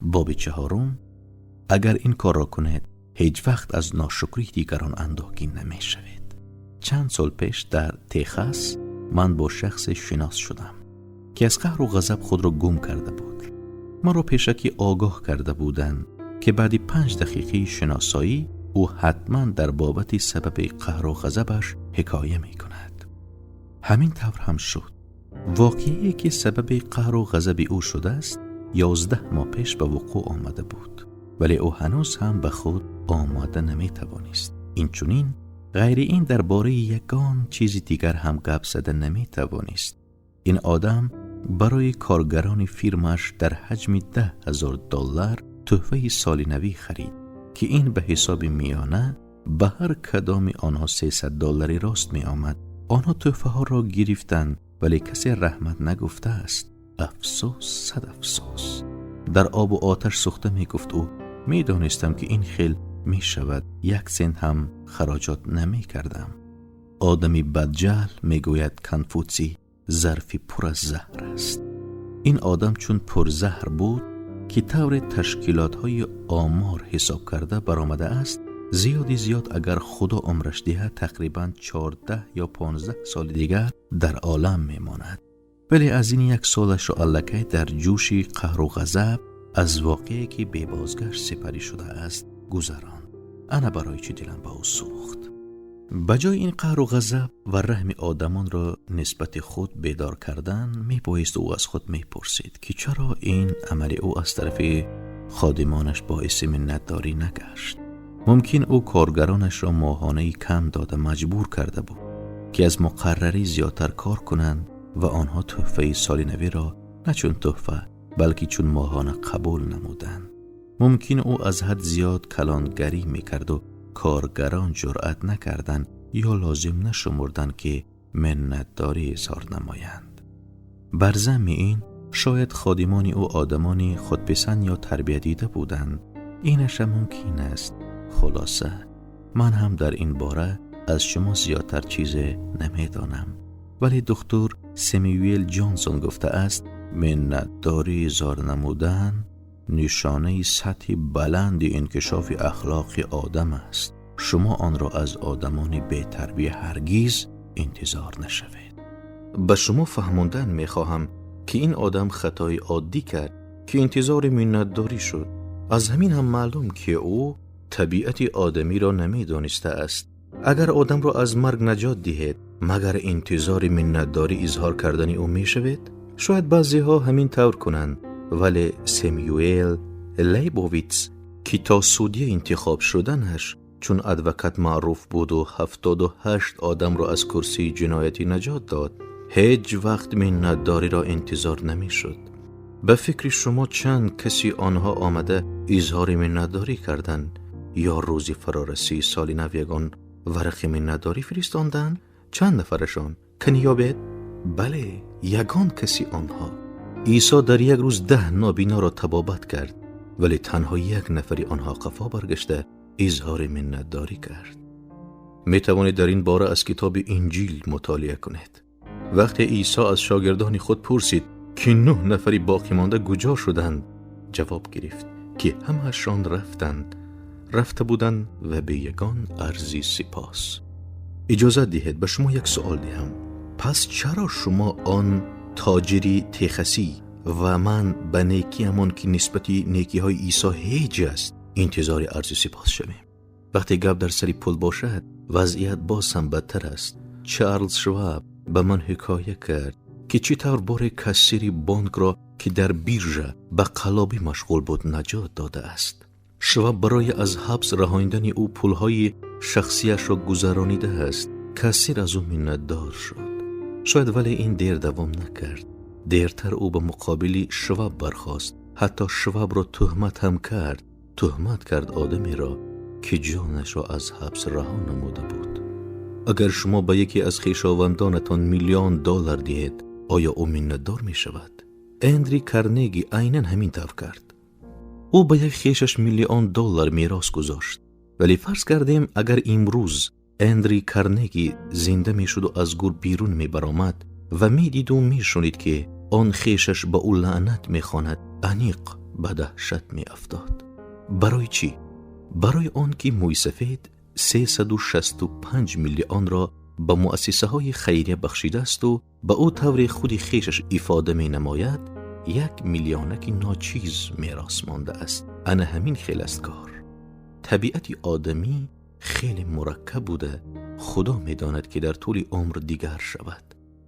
باب 4: اگر این کار را کنید هیچ وقت از ناشکری دیگران اندوهگین نمی شوید. چند سال پیش در تگزاس من با شخص شناس شدم که از قهر و غضب خود را گم کرده بود. من را پیشکی آگاه کرده بودند که بعد 5 دقیقه شناسایی او حتما در بابت سبب قهر و غضبش حکایه می کند. همین طور هم شد. واقعی که سبب قهر و غضب او شده است 11 ماه پیش به وقوع آمده بود، ولی او هنوز هم به خود آماده نمی توانست. این چنین غیر این درباره یگان چیزی دیگر هم گپ زده نمی توانست. این آدم برای کارگران فیرمش در حجم $10,000 تحفه سالی نوی خرید که این به حساب میانه به هر کدام آنها $300 راست می آمد. آنها تحفه ها را گرفتند ولی کسی رحمت نگفته است. افسوس، صد افسوس. در آب و آتش سوخته می گفت او می دانستم که این خیل می شود 1 سنت هم خراجات نمی کردم. آدمی بدجهل می گوید کنفوسی ظرفی پر از زهر است. این آدم چون پر زهر بود که طور تشکیلات های آمار حساب کرده برآمده است زیاد اگر خدا عمرش دهد تقریباً 14 یا 15 سال دیگر در عالم می ماند. ولی از این 1 سالش را الکی در جوشی قهر و غضب از واقعی که بی بازگشت سپری شده است گذران. انا برای چی دلم با او سوخت. بجای این قهر و غضب و رحم آدمان را نسبت خود بیدار کردن می بایست او از خود می پرسید که چرا این عمل او از طرف خادمانش باعث منتداری نگشت. ممکن او کارگرانش را ماهانه کم داده مجبور کرده بود که از مقرری زیادتر کار کنند و آنها تحفه سالی نوی را نه چون تحفه بلکه چون ماهانه قبول نمودند. ممکن او از حد زیاد کلانگری میکرد و کارگران جرأت نکردند یا لازم نشمردند که منتداری اظهار نمایند. بر ضمن این شاید خادمان او آدمانی خودپسند یا تربیت دیده بودند. اینش ممکن است. خلاصه من هم در این باره از شما زیادتر چیز نمیدانم، ولی دکتر سمیوئل جانسون گفته است منتداری اظهار نمودن نشانه سطح بلند انکشاف اخلاقی آدم است. شما آن را از آدمان بی تربیت هرگز انتظار نشوید. به شما فهموندن میخواهم که این آدم خطای عادی کرد که انتظار منتداری شد. از همین هم معلوم که او طبیعت آدمی را نمیدانسته است. اگر آدم را از مرگ نجات دهید مگر انتظار منتداری اظهار کردن او میشوید؟ شاید بعضی ها همین طور کنند، ولی سمیوئل لیبوویتز که تا سودی انتخاب شدنش چون ادوکات معروف بود و 78 آدم را از کرسی جنایتی نجات داد هیچ وقت منتداری را انتظار نمی شد. به فکر شما چند کسی آنها آمده اظهار منتداری کردند یا روزی فرارسی سالی نویگان ورق منتداری فرستاندند؟ چند نفرشان کنیابید؟ بله، یگان کسی آنها. عیسی در 1 روز 10 نابینا را طبابت کرد، ولی تنها 1 نفری آنها قفا برگشته اظهار منتداری کرد. می توانید در این باره از کتاب انجیل مطالعه کنید. وقتی عیسی از شاگردان خود پرسید که 9 نفری باقی مانده کجا شدند، جواب گرفت که همه‌شان رفته بودند و به یگان عرضی سپاس. اجازه دهید به شما 1 سوال دهم. پس چرا شما آن تاجری تگزاسی و من به نیکی همان که نسبتی نیکی های عیسی هیچ است انتظار عرض سپاس شویم؟ وقتی گپ در سری پول باشد وضعیت باز هم بدتر است. چارلز شواب به من حکایه کرد که چطور بار کسری بانک را که در بیرژه به قلابی مشغول بود نجات داده است. شواب برای از حبس رهانیدن او پولهای شخصیش را گذرانیده است. کسیر از او منتدار شد. شاید ولی این دیر دوام نکرد. دیرتر او به مقابل شواب برخاست. حتی شواب را تهمت هم کرد. تهمت کرد آدمی را که جانش را از حبس رها نموده بود. اگر شما به یکی از خویشاوندانتان $1,000,000 دهید آیا او منتدار می شود؟ اندری کارنگی عیناً همین طور کرد. او به یک خویشش $1,000,000 میراث گذاشت. ولی فرض کردیم اگر امروز اندری کارنگی زنده می شد و از گور بیرون می برآمد و می دید و می شنید که آن خویشش به او لعنت می خواند، انیق به دهشت می افتاد. برای چی؟ برای آن که موی سفید 365 میلیون را به مؤسسه های خیریه بخشیده است و به او طور خود خیشش افاده می نماید 1 میلیونک ناچیز میراث مانده است. انا همین خیلی است کار. طبیعت آدمی خیلی مرکب بوده. خدا می داند که در طول عمر دیگر شود.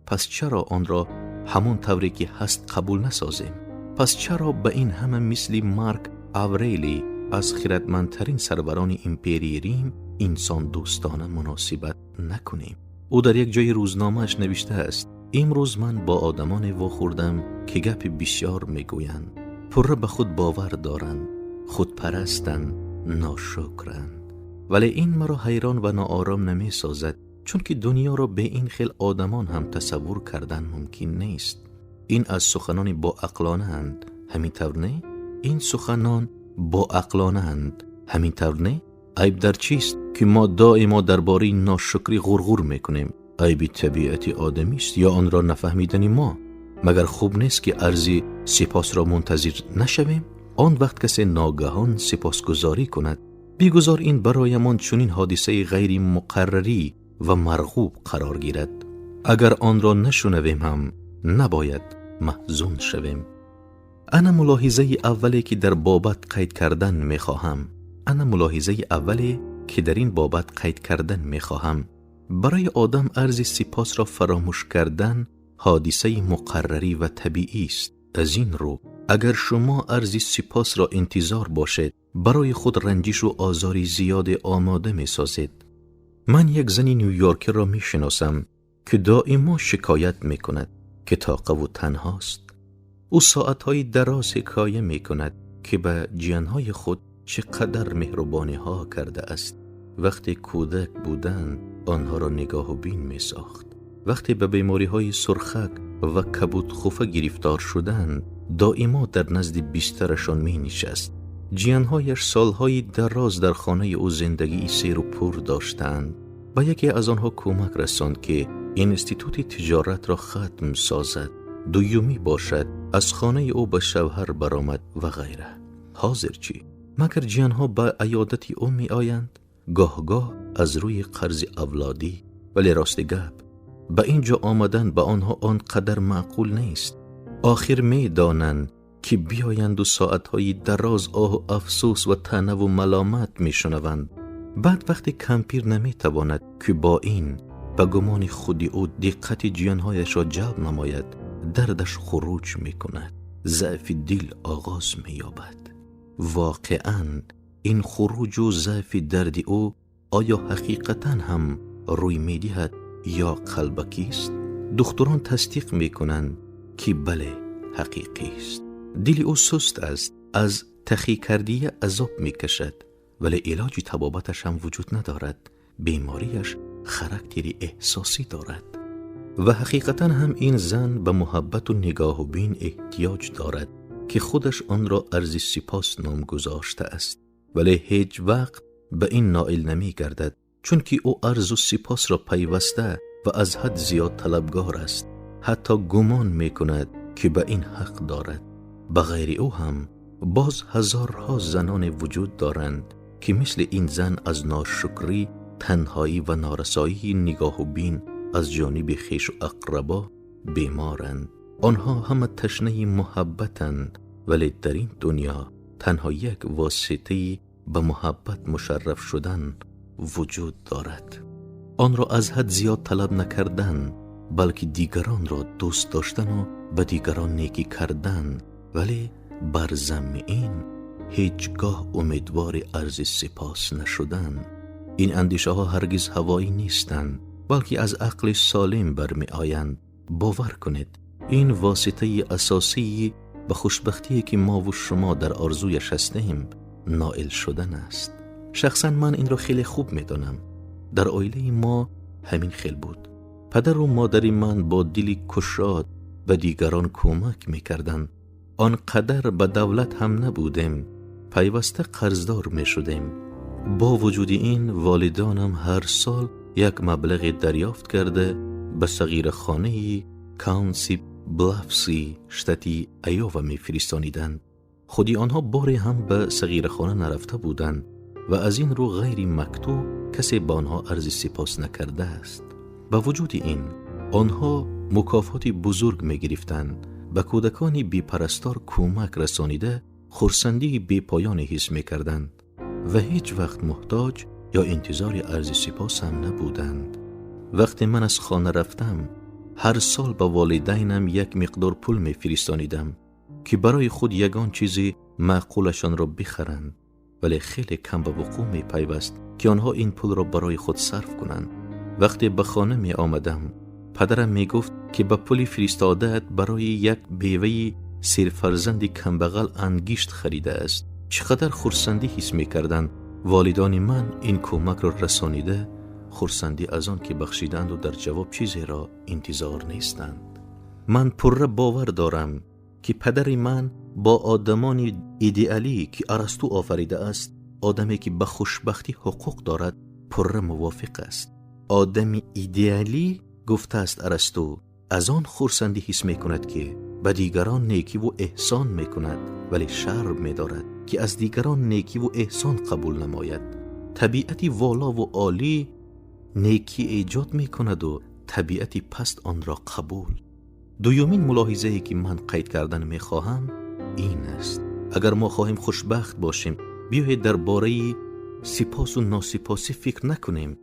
پس چرا آن را همون طوری که هست قبول نسازیم؟ پس چرا به این همه مثل مارک آورلی از خردمندترین سروران امپری ریم انسان دوستانه مناسبت نکنیم؟ او در یک جای روزنامه‌اش نوشته است: امروز من با آدمان واخوردم که گپ بسیار میگویند، پره به خود باور دارند، خودپرستند، ناشکرند. ولی این مرا حیران و ناآرام نمی سازد، چون که دنیا را به این خیل آدمان هم تصور کردن ممکن نیست. این از سخنان با عقلانه اند، همین طور نه؟ این سخنان با عقلانه اند، همین طور نه؟ عیب در چیست که ما دائما درباره ناشکری غرغر میکنیم؟ عیب طبیعت آدمی است یا آن را نفهمیدن ما؟ مگر خوب نیست که ارزی سپاس را منتظر نشویم؟ آن وقت کسی ناگهان سپاسگزاری کند، بیگذار این برایمان چنین حادثه غیر مقرری و مرغوب قرار گیرد. اگر آن را نشنویم هم نباید محزون شویم. انا ملاحظه اولی که در بابت قید کردن میخواهم. که در این بابت قید کردن میخواهم. برای آدم ارز سپاس را فراموش کردن حادثه مقرری و طبیعی است. از این رو اگر شما ارز سپاس را انتظار باشد، برای خود رنجش و آزاری زیاد آماده می سازید. من یک زنی نیویورکی را می شناسم که دائما شکایت می کند که طاقه و تنهاست. او ساعتهای دراز حکایت می کند که به جیانهای خود چقدر مهربانی ها کرده است. وقتی کودک بودند آنها را نگاه و بین می ساخت. وقتی به بیماری های سرخک و کبود خوفه گرفتار شدند دائما در نزد بسترشان می نشست. جیانهایش سالهای دراز در خانه او زندگی سیر و پر داشتند. و یکی از آنها کمک رساند که انستیتوت تجارت را ختم سازد. دومی باشد از خانه او به شوهر برآمد و غیره. حاضر چی؟ مگر جیانها به عیادت او می آیند؟ گاه از روی قرض اولادی. ولی راست گپ به اینجا آمدن به آنها آنقدر معقول نیست. آخر می دانند که بیایند و ساعتهای دراز آه و افسوس و طعنه و ملامت می شنوند. بعد وقتی کمپیر نمی تواند که با این به گمان خودی او دقت جیانهایش را جلب نماید، دردش خروج می کند. ضعف دل آغاز می یابد. واقعاً این خروج و ضعف درد او آیا حقیقتاً هم روی می دهد یا قلبکی است؟ دکتران تصدیق می کنند که بله حقیقی است. دل او سست است، از تخی کردی عذاب می کشد، ولی علاج طبابتش هم وجود ندارد. بیماریش خاراکتری احساسی دارد. و حقیقتا هم این زن به محبت و نگاه و بین احتیاج دارد که خودش آن را ارز سپاس نام گذاشته است، ولی هیچ وقت به این نائل نمی گردد، چون که او ارز و سپاس را پیوسته و از حد زیاد طلبگار است. حتی گمان می کند که به این حق دارد. بغیر او هم باز هزارها زنان وجود دارند که مثل این زن از ناشکری، تنهایی و نارسایی نگاه و بین از جانب خویش و اقربا بیمارند. آنها همه تشنه محبتند، ولی در این دنیا تنها یک واسطه به محبت مشرف شدن وجود دارد. آن را از حد زیاد طلب نکردن، بلکه دیگران را دوست داشتن و به دیگران نیکی کردن، ولی بر ضمن این هیچگاه امیدوار ارز سپاس نشدن. این اندیشه ها هرگز هوایی نیستند، بلکه از عقل سالم برمی آیند. باور کنید این واسطه اساسی به خوشبختی که ما و شما در آرزویش هستیم نائل شدن است. شخصا من این را خیلی خوب می دانم. در عائله ما همین خیل بود. پدر و مادر من با دلی گشاد به دیگران کمک می کردند. آنقدر به دولت هم نبودیم، پیوسته قرضدار می شدیم. با وجود این والدانم هر سال یک مبلغ دریافت کرده به صغیر خانه کانسی بلافسی شتاتی ایووا می فرستانیدند. خودی آنها باری هم به صغیرخانه نرفته بودند و از این رو غیر مکتوب کسی به آنها عرض سپاس نکرده است. با وجود این آنها مکافات بزرگ می گرفتند. به کودکانی بی پرستار کمک رسانیده خرسندی بی پایان حس می کردند و هیچ وقت محتاج یا انتظار عرض سپاس هم نبودند. وقتی من از خانه رفتم هر سال به والدینم یک مقدار پول می فرستانیدم که برای خود یگان چیزی معقولشان را بخرند، ولی خیلی کم به وقوع می پیوست که آنها این پول را برای خود صرف کنند. وقتی به خانه می آمدم پدرم می گفت که به پول فرستاده‌ات برای یک بیوه سرفرزند کمبغل انگشت خریده است. چقدر خرسندی حس می کردند والدان من این کمک را رسانیده، خرسندی از آن که بخشیدند و در جواب چیزی را انتظار نیستند. من پره باور دارم که پدر من با آدمان ایدئالی که ارسطو آفریده است، آدمی که به خوشبختی حقوق دارد، پره موافق است. آدمی ایدئالی، گفته است ارسطو، از آن خرسندی حس می کند که به دیگران نیکی و احسان می کند، ولی شرم می دارد که از دیگران نیکی و احسان قبول نماید. طبیعتی والا و عالی نیکی ایجاد می کند و طبیعتی پست آن را قبول. دومین ملاحظه‌ای که من قید کردن می خواهم این است: اگر ما خواهیم خوشبخت باشیم، بیایید درباره سپاس و ناسپاسی فکر نکنیم،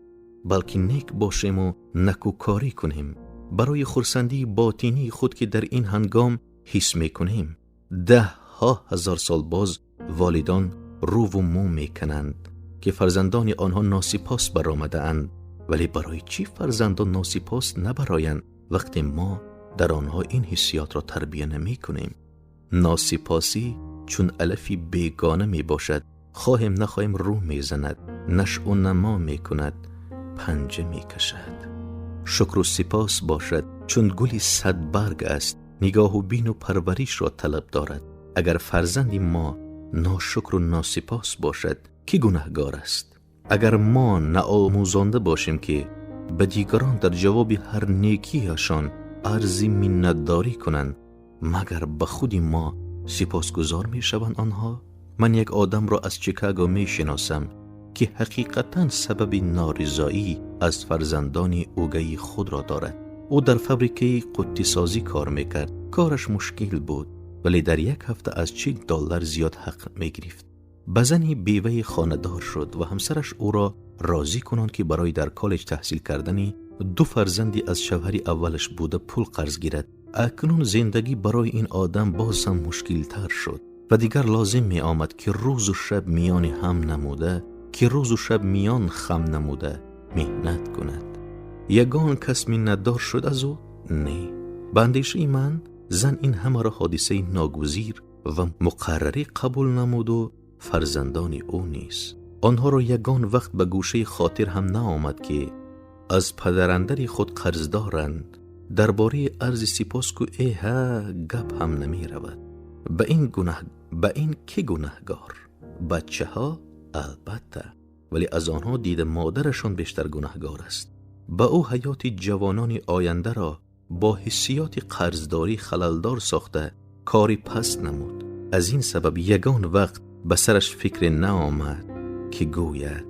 بلکه نیک باشیم و نکوکاری کنیم برای خرسندی باطنی خود که در این هنگام حس می کنیم. 10,000 سال باز والدان رو و مو می کنند که فرزندان آنها ناسپاس برآمده اند، ولی برای چی فرزندان ناسپاس نبرایند وقتی ما در آنها این حسیات را تربیه نمی کنیم؟ ناسپاسی چون الفی بیگانه می باشد، خواهیم نخواهیم رو می زند، نشء و نما می کند، پنجه می کشد. شکر و سپاس باشد چون گلی 100 برگ است، نگاه و بین و پرورش را طلب دارد. اگر فرزندی ما ناشکر و ناسپاس باشد، کی گناهگار است؟ اگر ما ناآموزانده باشیم که به دیگران در جواب هر نیکیشان عرض منتداری کنند، مگر به خودی ما سپاسگزار می شوند آنها؟ من یک آدم را از چیکاگو می شناسم که حقیقتاً سبب نارضایی از فرزندان اوگهی خود را دارد. او در فابریکه قطی سازی کار میکرد. کارش مشکل بود، ولی در یک هفته از $40 زیاد حق میگرفت. بزنی بیوه خانه‌دار شد و همسرش او را راضی کنند که برای در کالج تحصیل کردنی 2 فرزندی از شوهر اولش بوده پول قرض گیرد. اکنون زندگی برای این آدم باز هم مشکل تر شد و دیگر لازم می آمد که روز و شب میان هم نموده، که روز و شب میان خم نموده مهنت کند. یگان کس منتدار شد از او؟ نه. به اندیشه من زن این همه را حادثه ناگزیر و مقرری قبول نمود و فرزندان او نیست. آنها را یگان وقت به گوشه خاطر هم نآمد که از پدراندر خود قرض دارند. درباره عرض سپاس کو گپ هم نمی رود. به این کی گناهگار؟ بچه ها؟ البته، ولی از آنها دید مادرشان بیشتر گناهگار است. با او حیات جوانان آینده را با حسیات قرضداری خللدار ساخته کاری پست نمود. از این سبب یگان وقت به سرش فکر نآمد که گوید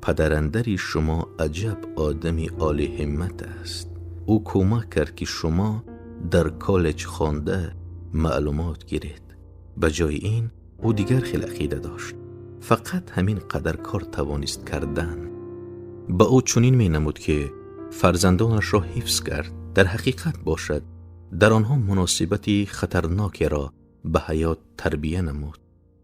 پدراندری شما عجب آدمی عالی همت است. او کمک کرد که شما در کالج خوانده معلومات گیرید. به جای این او دیگر خیلی عقیده داشت. فقط همین قدر کار توانست کردن. با او چنین می نمود که فرزندانش را حفظ کرد. در حقیقت باشد در آنها مناسبتی خطرناکی را به حیات تربیه نمود،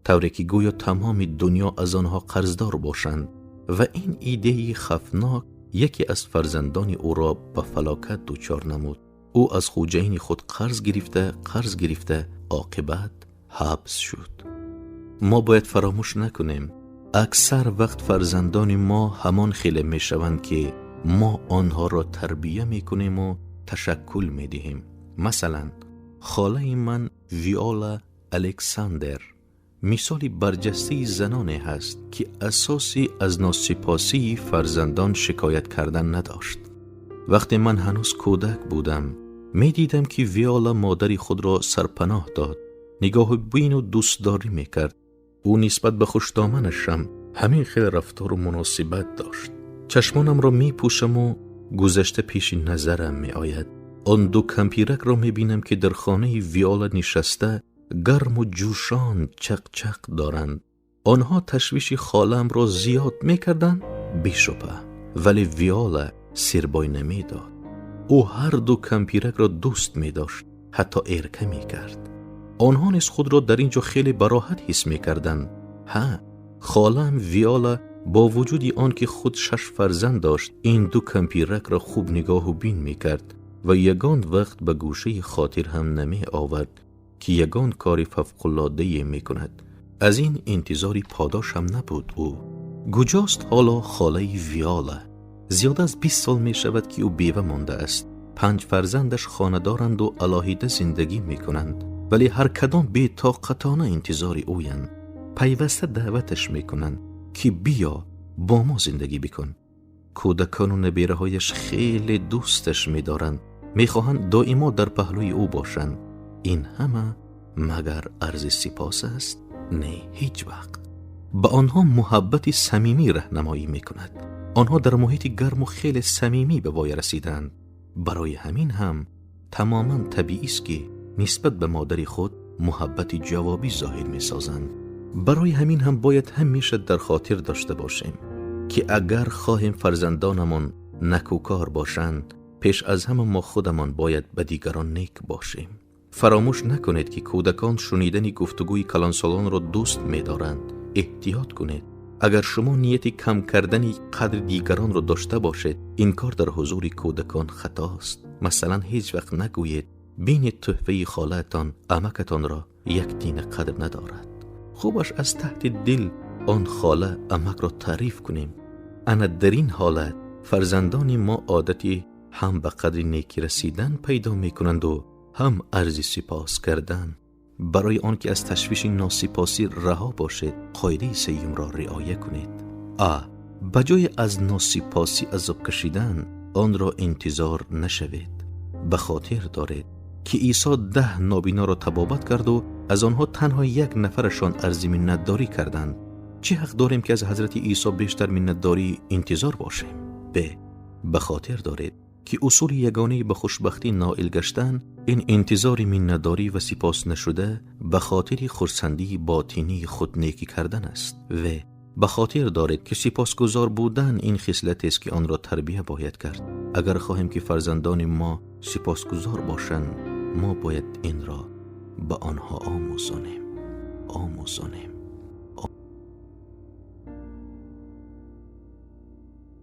طوری که گویا تمام دنیا از آنها قرضدار باشند و این ایده خفناک یکی از فرزندان او را به فلاکت دچار نمود. او از خوجین خود قرض گرفته عاقبت حبس شد. ما باید فراموش نکنیم اکثر وقت فرزندان ما همان خیلی می شوند که ما آنها را تربیه می کنیم و تشکل می دهیم. مثلا خاله من ویولا الکساندر مثالی برجسته زنانه هست که اساسی از ناسپاسی فرزندان شکایت کردن نداشت. وقتی من هنوز کودک بودم می دیدم که ویولا مادری خود را سرپناه داد نگاه بین و دوستداری میکرد. او نسبت به خوشدامنشم همین خیلی رفتار و مناسبت داشت. چشمانم را میپوشم و گذشته پیش نظرم میآید. آن دو کمپیرک را میبینم که در خانه ویولا نشسته گرم و جوشان چق چق دارند. آنها تشویش خالم را زیاد میکردند بیشبه، ولی ویولا سربای نمیداد. او هر دو کمپیرک را دوست میداشت، حتی ارکه میکرد. آنها نیز خود را در اینجا خیلی براحت حس میکردند. خالم ویولا با وجودی آن که خود 6 فرزند داشت، این دو کمپیرک را خوب نگاه و بین میکرد و یگان وقت به گوشه خاطر هم نمی آورد که یگان کار فوق‌العاده میکند. از این انتظاری پاداش هم نبود. او کجاست حالا خاله ویولا؟ زیاد از 20 سال می شود که او بیوه مانده است. 5 فرزندش خانه دارند و علاهیده زندگی می کنند، ولی هر کدام بی طاقتانه انتظار اویند. پیوسته دعوتش می کنند که بیا با ما زندگی بکن. کودکان و نبیره هایش خیلی دوستش می دارند، می خواهند دائما در پهلوی او باشند. این همه مگر عرض سپاس است؟ نه، هیچ وقت. به آنها محبت صمیمی راهنمایی می کند. آنها در محیط گرم و خیلی صمیمی به وای رسیدند. برای همین هم تماما طبیعی است که نسبت به مادر خود محبت جوابی ظاهر می سازند. برای همین هم باید همیشه در خاطر داشته باشیم که اگر خواهیم فرزندانمان نکوکار باشند، پیش از همه ما خودمان باید به دیگران نیک باشیم. فراموش نکنید که کودکان شنیدن گفتگوی کلانسالان را دوست می دارند. احتیاط کنید. اگر شما نیت کم کردن قدر دیگران را داشته باشید، این کار در حضور کودکان خطاست. مثلا هیچ وقت نگویید بین تحفه خالتان عمکتان را یک تین قدر ندارد. خوبش از تحت دل آن خاله عمک را تعریف کنیم. انا در این حالت فرزندان ما عادتی هم به قدر نیکی رسیدن پیدا می کنند و هم عرض سپاس کردن. برای آن که از تشویش ناسپاسی رها باشید، قاعده سیوم را رعایت کنید. بجای از ناسپاسی عذاب کشیدن آن را انتظار نشوید. به خاطر دارید که عیسی 10 نابینا را طبابت کرد و از آنها تنها 1 نفرشان عرض منتداری کردند. چه حق داریم که از حضرت عیسی بیشتر منتداری انتظار باشیم؟ به خاطر دارید که اصول یگانه به خوشبختی نائل گشتن این انتظار منتداری و سپاس نشده به خاطر خرسندی باطنی خود نیکی کردن است. و به خاطر دارید که سپاسگزار بودن این خصلت است که آن را تربیه باید کرد. اگر خواهیم که فرزندان ما سپاسگزار باشند، ما باید این را به آنها آموزانیم.